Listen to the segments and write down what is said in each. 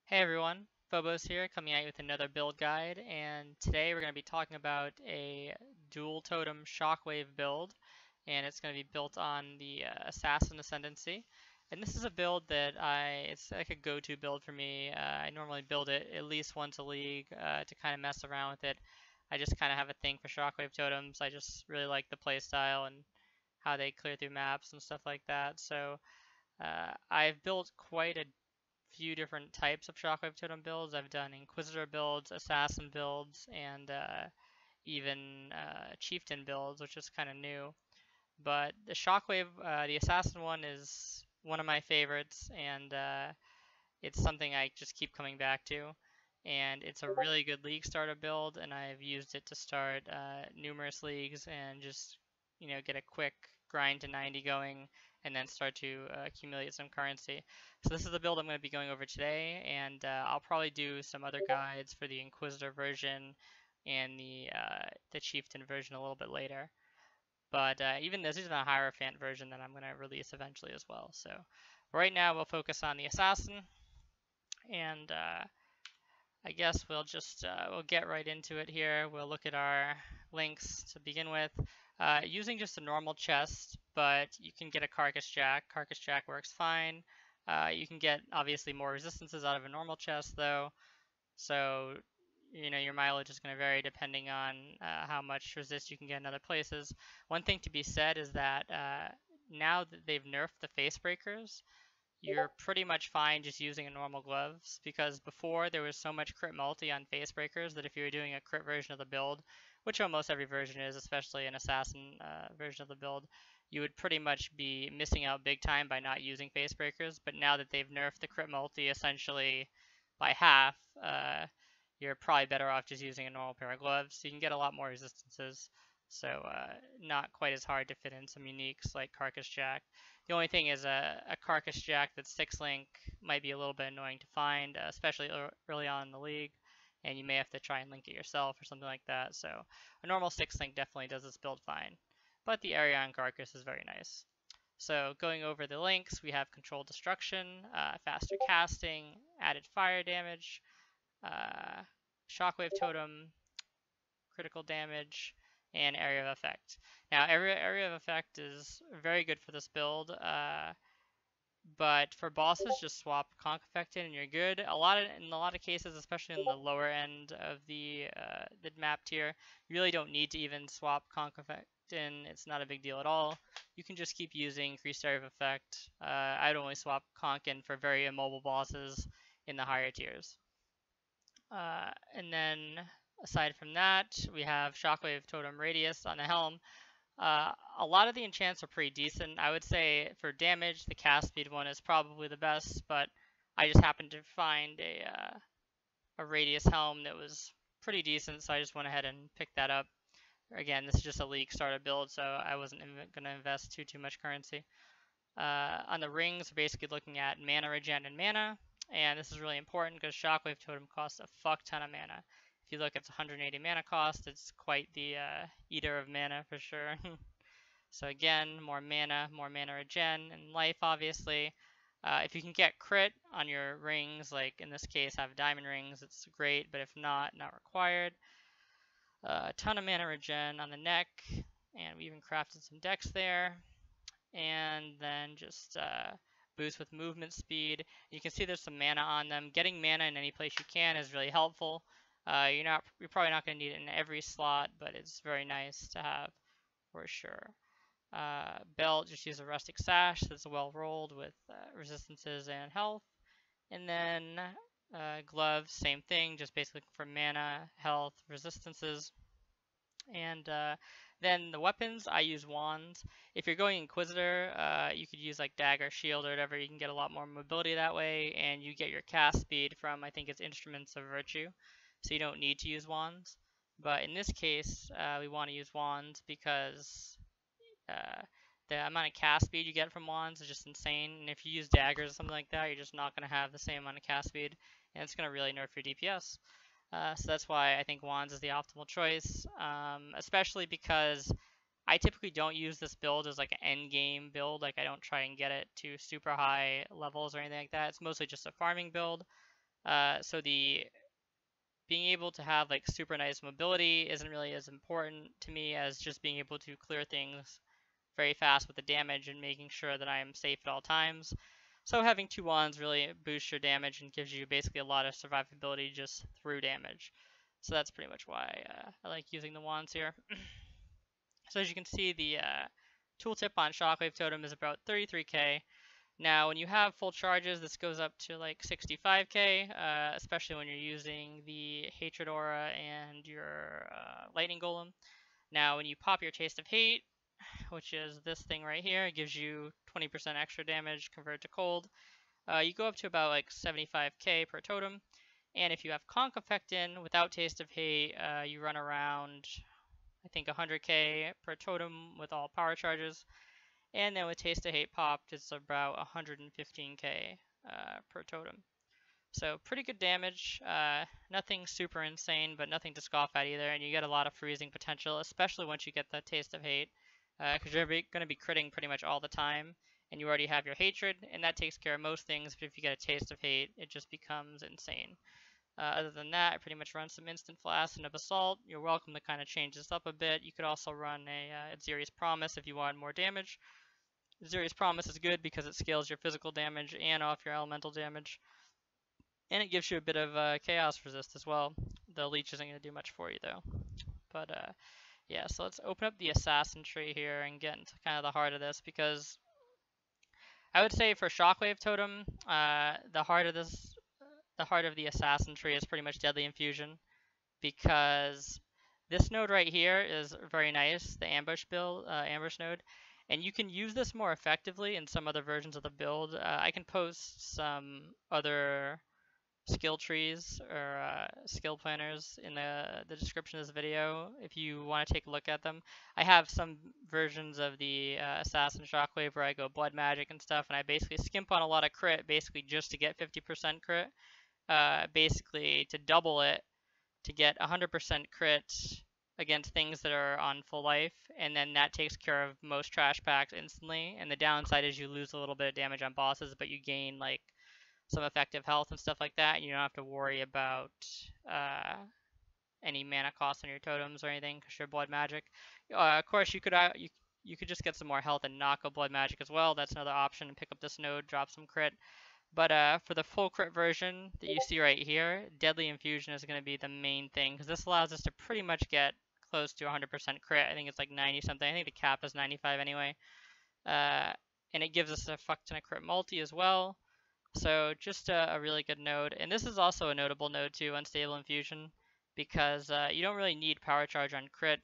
Hey everyone, Phobos here, coming at you with another build guide, and today we're going to be talking about a dual totem Shockwave build, and it's going to be built on the Assassin Ascendancy. And this is a build that it's like a go-to build for me. I normally build it at least once a league to kind of mess around with it. I just kind of have a thing for Shockwave totems. I just really like the playstyle and how they clear through maps and stuff like that. So I've built quite a few different types of Shockwave Totem builds. I've done Inquisitor builds, Assassin builds, and even Chieftain builds, which is kind of new. But the Shockwave, the Assassin one is one of my favorites, and it's something I just keep coming back to. And it's a really good league starter build, and I've used it to start numerous leagues and just, get a quick grind to 90 going and then start to accumulate some currency. So this is the build I'm going to be going over today, and I'll probably do some other guides for the Inquisitor version and the Chieftain version a little bit later. But even this is a Hierophant version that I'm going to release eventually as well. So right now we'll focus on the Assassin, and I guess we'll get right into it here. We'll look at our links to begin with. Using just a normal chest, but you can get a Carcass Jack. Carcass Jack works fine. You can get obviously more resistances out of a normal chest though, so your mileage is going to vary depending on how much resist you can get in other places. One thing to be said is that now that they've nerfed the face breakers, you're pretty much fine just using a normal gloves, because before there was so much crit multi on face breakers that if you were doing a crit version of the build, which almost every version is, especially an assassin version of the build, you would pretty much be missing out big time by not using face breakers. But now that they've nerfed the crit multi essentially by half, you're probably better off just using a normal pair of gloves. So you can get a lot more resistances, so not quite as hard to fit in some uniques like Carcass Jack. The only thing is a Carcass Jack that's 6-link might be a little bit annoying to find, especially early on in the league, and you may have to try and link it yourself or something like that. So a normal 6-link definitely does this build fine, but the area on Carcass is very nice. So going over the links, we have Controlled Destruction, faster casting, added fire damage, Shockwave Totem, critical damage, and area of effect. Now, area of effect is very good for this build, but for bosses, just swap Conk Effect in and you're good. In a lot of cases, especially in the lower end of the map tier, you really don't need to even swap Conk Effect in. It's not a big deal at all. You can just keep using increased area of effect. I'd only swap Conk in for very immobile bosses in the higher tiers. And then aside from that, we have Shockwave Totem Radius on the helm. A lot of the enchants are pretty decent. I would say for damage, the cast speed one is probably the best, but I just happened to find a Radius helm that was pretty decent, so I just went ahead and picked that up. Again, this is just a league starter build, so I wasn't going to invest too much currency. On the rings, we're basically looking at mana regen and mana, and this is really important because Shockwave Totem costs a fuck ton of mana. If you look, it's 180 mana cost. It's quite the eater of mana for sure. So again, more mana regen, and life obviously. If you can get crit on your rings, like in this case I have diamond rings, it's great, but if not, not required. A ton of mana regen on the neck, and we even crafted some decks there. And then just boost with movement speed. You can see there's some mana on them. Getting mana in any place you can is really helpful. You're probably not going to need it in every slot, but it's very nice to have for sure. Belt, just use a rustic sash that's well rolled with resistances and health. And then gloves, same thing, just basically for mana, health, resistances. And then the weapons, I use wands. If you're going Inquisitor, you could use like dagger, shield, or whatever. You can get a lot more mobility that way, and you get your cast speed from, I think it's Instruments of Virtue, so you don't need to use wands. But in this case, we want to use wands because the amount of cast speed you get from wands is just insane. And if you use daggers or something like that, you're just not going to have the same amount of cast speed, and it's going to really nerf your DPS. So that's why I think wands is the optimal choice, especially because I typically don't use this build as like an end game build. Like I don't try and get it to super high levels or anything like that. It's mostly just a farming build. So the being able to have like super nice mobility isn't really as important to me as just being able to clear things very fast with the damage and making sure that I am safe at all times. So having 2 wands really boosts your damage and gives you basically a lot of survivability just through damage. So that's pretty much why I like using the wands here. So as you can see, the tooltip on Shockwave Totem is about 33k. Now, when you have full charges, this goes up to like 65k, especially when you're using the Hatred Aura and your Lightning Golem. Now, when you pop your Taste of Hate, which is this thing right here, it gives you 20% extra damage converted to cold. You go up to about like 75k per totem. And if you have Conk Effect in without Taste of Hate, you run around, I think, 100k per totem with all power charges. And then with Taste of Hate popped, it's about 115k per totem. So pretty good damage. Nothing super insane, but nothing to scoff at either. And you get a lot of freezing potential, especially once you get the Taste of Hate, because you're going to be critting pretty much all the time. And you already have your Hatred, and that takes care of most things. But if you get a Taste of Hate, it just becomes insane. Other than that, I pretty much run some Instant Flask and a Basalt. You're welcome to kind of change this up a bit. You could also run a Atziri's Promise if you want more damage. Atziri's Promise is good because it scales your physical damage and off your elemental damage. And it gives you a bit of chaos resist as well. The leech isn't going to do much for you though. But yeah, so let's open up the assassin tree here and get into kind of the heart of this, because I would say for Shockwave Totem, the heart of the assassin tree is pretty much Deadly Infusion, because this node right here is very nice, the ambush build, ambush node, and you can use this more effectively in some other versions of the build. I can post some other skill trees or skill planners in the description of this video if you want to take a look at them. I have some versions of the Assassin Shockwave where I go blood magic and stuff, and I basically skimp on a lot of crit basically just to get 50% crit, basically to double it to get 100% crit against things that are on full life, and then that takes care of most trash packs instantly. And the downside is you lose a little bit of damage on bosses, but you gain like some effective health and stuff like that, and you don't have to worry about any mana cost on your totems or anything because you're blood magic. Of course, you could just get some more health and knock a blood magic as well. That's another option. Pick up this node, drop some crit. But for the full crit version that you see right here, Deadly Infusion is going to be the main thing, because this allows us to pretty much get close to 100% crit. I think it's like 90 something. I think the cap is 95 anyway. And it gives us a fuck ton of crit multi as well. So just a really good node. And this is also a notable node too, Unstable Infusion, because you don't really need power charge on crit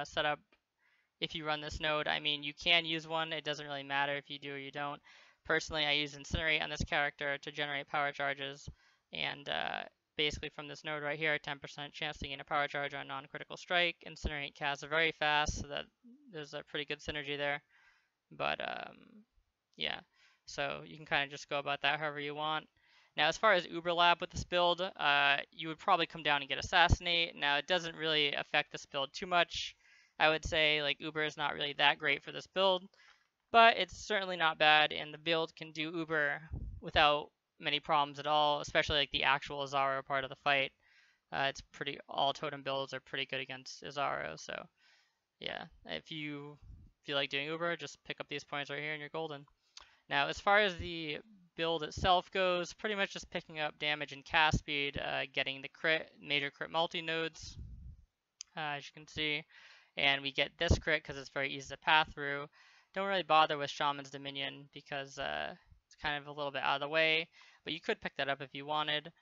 setup if you run this node. I mean, you can use one. It doesn't really matter if you do or you don't. Personally, I use Incinerate on this character to generate power charges, and basically from this node right here, 10% chance to gain a power charge on non-critical strike. Incinerate casts very fast, so that there's a pretty good synergy there. But yeah, so you can kind of just go about that however you want. Now, as far as Uber Lab with this build, you would probably come down and get Assassinate. Now, it doesn't really affect this build too much. I would say like Uber is not really that great for this build, but it's certainly not bad, and the build can do Uber without many problems at all, especially like the actual Azaro part of the fight. It's pretty, all totem builds are pretty good against Azaro, so yeah, if you feel like doing Uber, just pick up these points right here and you're golden. Now, as far as the build itself goes, pretty much just picking up damage and cast speed, getting the crit, major crit multi-nodes, as you can see, and we get this crit because it's very easy to path through. Don't really bother with Shaman's Dominion because it's kind of a little bit out of the way, but you could pick that up if you wanted.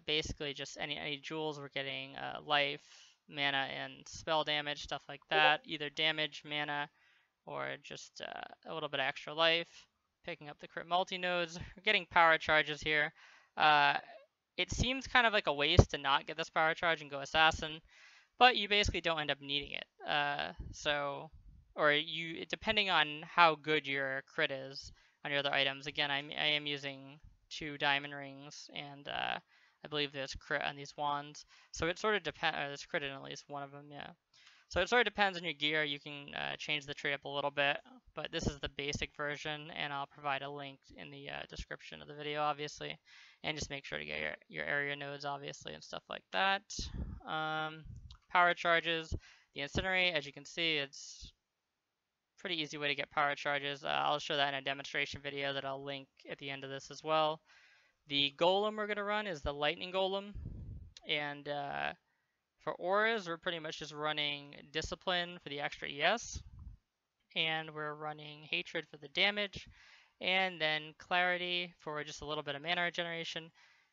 Basically, just any jewels, we're getting life, mana, and spell damage, stuff like that. Either damage, mana, or just a little bit of extra life. Picking up the crit multi-nodes. We're getting power charges here. It seems kind of like a waste to not get this power charge and go Assassin, but you basically don't end up needing it. Depending on how good your crit is on your other items. Again, I am using 2 diamond rings, and I believe there's crit on these wands. So it sort of depends. There's crit in at least one of them, yeah. So it sort of depends on your gear. You can change the tree up a little bit, but this is the basic version, and I'll provide a link in the description of the video, obviously. And just make sure to get your area nodes, obviously, and stuff like that. Power charges. The Incinerate, as you can see, it's pretty easy way to get power charges. I'll show that in a demonstration video that I'll link at the end of this as well. The golem we're going to run is the lightning golem, and for auras we're pretty much just running discipline for the extra ES, and we're running hatred for the damage, and then clarity for just a little bit of mana regeneration.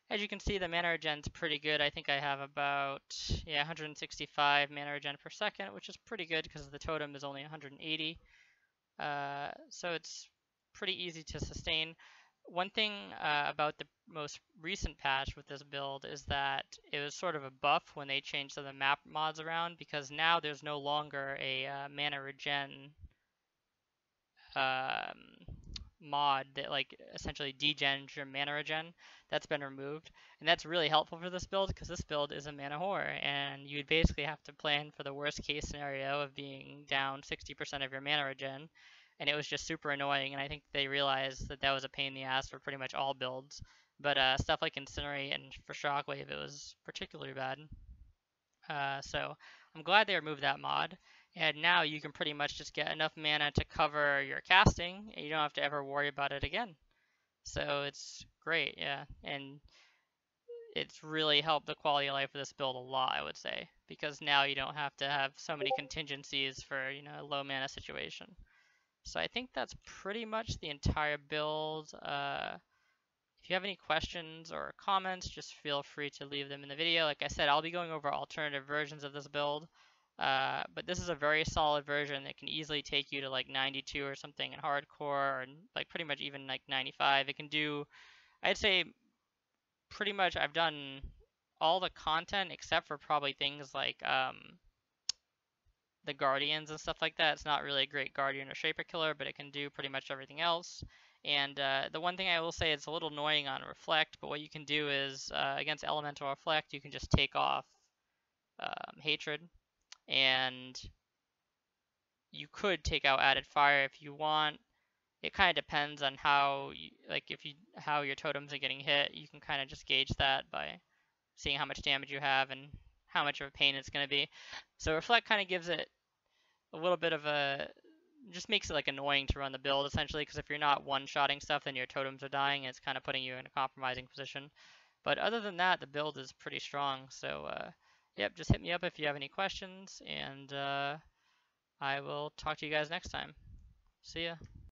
As you can see, the mana regen's pretty good. I think I have about 165 mana regen per second, which is pretty good because the totem is only 180. So it's pretty easy to sustain. One thing about the most recent patch with this build is that it was sort of a buff when they changed some of the map mods around, because now there's no longer a mana regen mod that like essentially degens your mana regen. That's been removed, and that's really helpful for this build because this build is a mana whore, and you'd basically have to plan for the worst case scenario of being down 60% of your mana regen, and it was just super annoying. And I think they realized that that was a pain in the ass for pretty much all builds, but stuff like Incinerate and for Shockwave, it was particularly bad. So I'm glad they removed that mod, and now you can pretty much just get enough mana to cover your casting, and you don't have to ever worry about it again. So it's great, yeah, and it's really helped the quality of life of this build a lot, I would say, because now you don't have to have so many contingencies for, you know, a low mana situation. So I think that's pretty much the entire build. If you have any questions or comments, just feel free to leave them in the video. Like I said, I'll be going over alternative versions of this build, but this is a very solid version that can easily take you to like 92 or something in hardcore, or like pretty much even like 95. It can do, I'd say, pretty much I've done all the content except for probably things like the Guardians and stuff like that. It's not really a great Guardian or Shaper killer, but it can do pretty much everything else. And the one thing I will say, it's a little annoying on Reflect, but what you can do is against Elemental Reflect, you can just take off Hatred, and you could take out Added Fire if you want. It kind of depends on how how your totems are getting hit. You can kind of just gauge that by seeing how much damage you have and how much of a pain it's going to be. So Reflect kind of gives it a little bit of a, just makes it like annoying to run the build essentially, because if you're not one-shotting stuff, then your totems are dying, and it's kind of putting you in a compromising position. But other than that, the build is pretty strong. So yep, just hit me up if you have any questions, and I will talk to you guys next time. See ya.